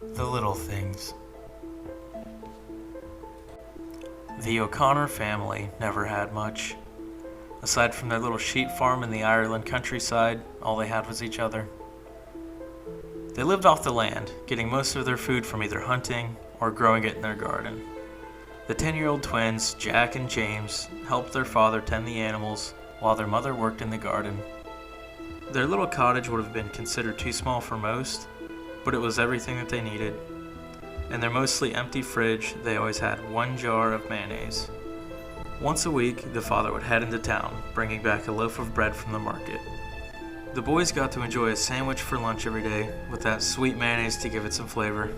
The little things. The O'Connor family never had much. Aside from their little sheep farm in the Ireland countryside, all they had was each other. They lived off the land, getting most of their food from either hunting or growing it in their garden. The 10-year-old twins, Jack and James, helped their father tend the animals while their mother worked in the garden. Their little cottage would have been considered too small for most, but it was everything that they needed. In their mostly empty fridge, they always had one jar of mayonnaise. Once a week, the father would head into town, bringing back a loaf of bread from the market. The boys got to enjoy a sandwich for lunch every day, with that sweet mayonnaise to give it some flavor.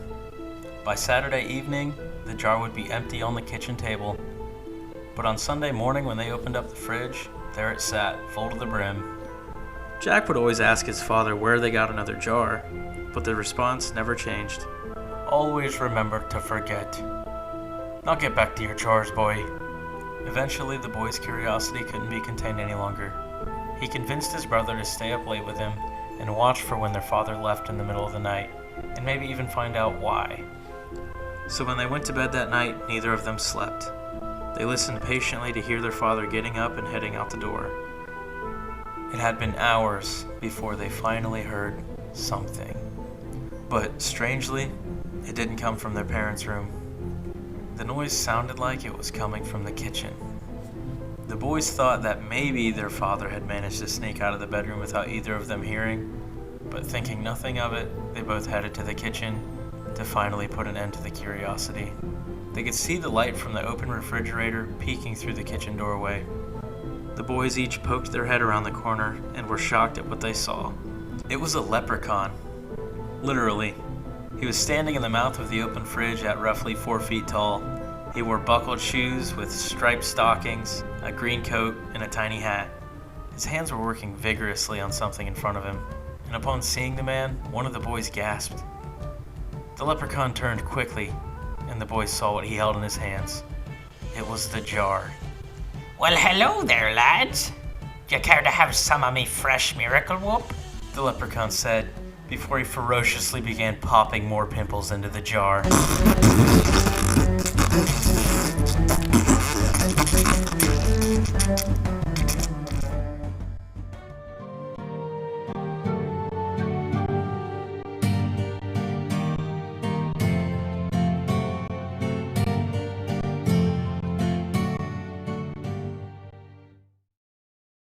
By Saturday evening, the jar would be empty on the kitchen table. But on Sunday morning when they opened up the fridge, there it sat, full to the brim. Jack would always ask his father where they got another jar, but the response never changed. Always remember to forget. Now get back to your chores, boy. Eventually, the boy's curiosity couldn't be contained any longer. He convinced his brother to stay up late with him and watch for when their father left in the middle of the night, and maybe even find out why. So when they went to bed that night, neither of them slept. They listened patiently to hear their father getting up and heading out the door. It had been hours before they finally heard something. But strangely, it didn't come from their parents' room. The noise sounded like it was coming from the kitchen. The boys thought that maybe their father had managed to sneak out of the bedroom without either of them hearing, but thinking nothing of it, they both headed to the kitchen to finally put an end to the curiosity. They could see the light from the open refrigerator peeking through the kitchen doorway. The boys each poked their head around the corner and were shocked at what they saw. It was a leprechaun. Literally. He was standing in the mouth of the open fridge at roughly 4 feet tall. He wore buckled shoes with striped stockings, a green coat, and a tiny hat. His hands were working vigorously on something in front of him, and upon seeing the man, one of the boys gasped. The leprechaun turned quickly, and the boys saw what he held in his hands. It was the jar. Well, hello there, lads. Do you care to have some of me fresh Miracle Whoop? The leprechaun said, before he ferociously began popping more pimples into the jar.